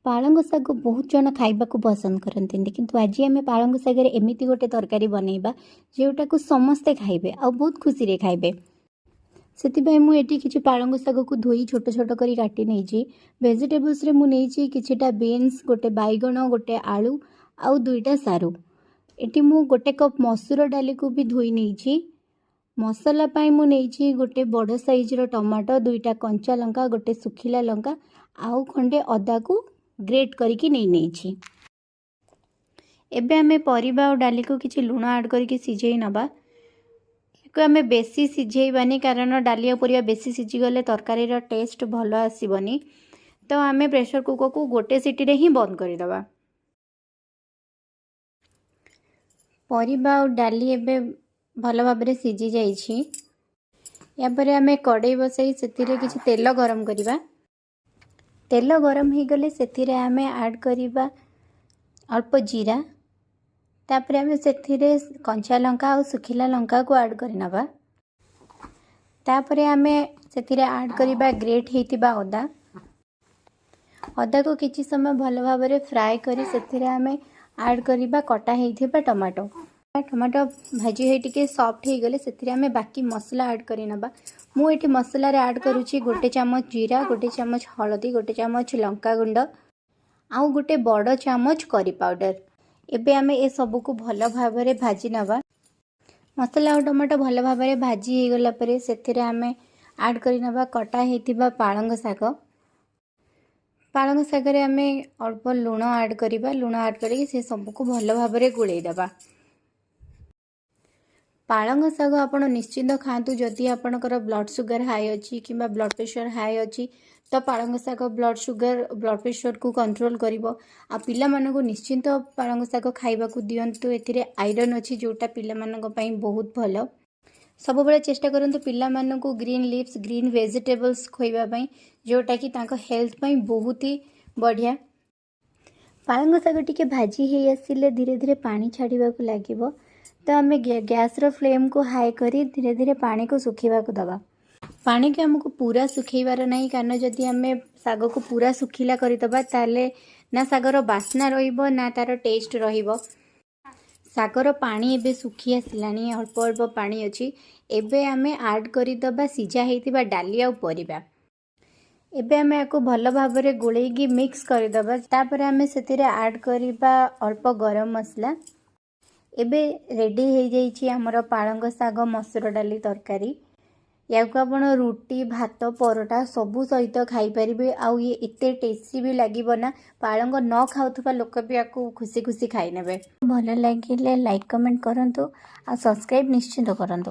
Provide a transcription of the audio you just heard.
पालंग शाग बहुत जन खाइबा को पसंद करते किंतु आज आम पालंग शागर एमती गोटे तरकारी बनइबा जोटा को समस्ते खाइबे आ बहुत खुशी रे खाइबे। से मुझे किसी पालंग शाग को धोई छोट छोट कर काटी नहीं वेजिटेबल्स रे मुझे किछिटा बीन्स गोटे बैगण गोटे आलू आउ दुईटा सारू एटी मु गोटे कप मसूर डाली को भी धोई नहीं मसला पाई मु नहीं गोटे बड़ साइज रो टमाटो दुईटा कंचा लंका गोटे सुखिला लंका आउ खंडे अदा को ग्रेट करके नहीं एबे आमे परिबा और डाली को किछि लुण ऐड करके सिझेई नबा को आमे बेसी सिझेइबानी कारण डाली और परिबा बेसी सिझी गले तरकारी रो टेस्ट भलो आसीबनी। तो आमे प्रेशर कुकर को गोटे सीटी रे ही बंद कर दबा। परिबा और डाली एबे भलो भाबरे सिझी जाइछि। या परे आमे कड़ाई बसाई सेतिरे किछि तेल गरम करिबा। तेल गरम हो गले सेतिरे आमे ऐड करिबा अल्प जीरा तापर आमे सेतिरे कंचा लंका और सुखिला लंका को ऐड करिनबा। तापर आमे सेतिरे ऐड करिबा ग्रेट हेतिबा अदा अदा को किछि समय भलो भाबरे फ्राई करी सेतिरे आमे ऐड करिबा कटा हेतिबा टमाटो टमाटो भाजी हे टिके सॉफ्ट हो गले सेतिरे आमे बाकी मसला ऐड करिनबा। मु एठी मसला रे ऐड करूची गोटे चम्मच जीरा गोटे चम्मच हळदी गोटे चम्मच लंका गुंड आउ गोटे बड़ चम्मच करी पाउडर। एबे आमे ए सब को भलो भाबरे भाजी नबा। मसला और टमाटो भलो भाबरे भाजी हे गला परे सेतिरे आमे ऐड करिनबा कटा हेतिबा पालंग शाग रे आमे अल्प लुण ऐड करिबा। लुण ऐड करके से सब को भलो भाबरे गुळेई दबा। पालंग शाग आपण निश्चिंत खातु जदि आपणकर ब्लड सुगर हाई अच्छी कि ब्लड प्रेशर हाई अच्छी तो पालंग शाग ब्लड प्रेशर को कंट्रोल करिवो। आ पिला मानको निश्चिंत पालंग शाग खाइबा को दियंतु एथिरे आयरन अच्छी जोटा पिला मानको पई बहुत भलो। सब बेले चेष्टा करंतु पिला मानको ग्रीन लीव्स ग्रीन वेजिटेबल्स खोइबा पई जोटा कि तांको हेल्थ पई बहुत ही बढ़िया। पालंग शाग टिके भाजी हे आसिले धीरे धीरे पानी छाड़ीबा को लागिवो तो आम गैस रो फ्लेम को हाई करी धीरे धीरे पानी को सुखीवा को दबा। पानी को हमको पूरा सुखेबार नहीं कारण जदि आम शाग को पूरा सुखिला करदबा ताले ना शागर बास्ना रहिबो ना तार टेस्ट रहिबो। शागर पानी एबे सुखी आसिलानी अल्प अल्प पानी अच्छी एबे आमे ऐड करदबा सिझा हेतिबा डाली आउ परिबा। एबे आमे याको भलो भाबरे गुळेगी मिक्स करदबा। तापर आमे सेतिरे ऐड करिबा अल्प गरम मसला। एबे रेडी हो जाइए आमर पालंग शाग मसूर डाली तरकारी। या आपण रुटी भात परोटा सबू सहित खाई पारिबे। आउ ये एते टेस्टी भी लागिबो ना पालंग न खाउथबा लोक भी याको खुशी खुशी खाई नेबे। भलो लागिले लाइक कमेंट करंतु आ सब्सक्राइब निश्चित करंतु।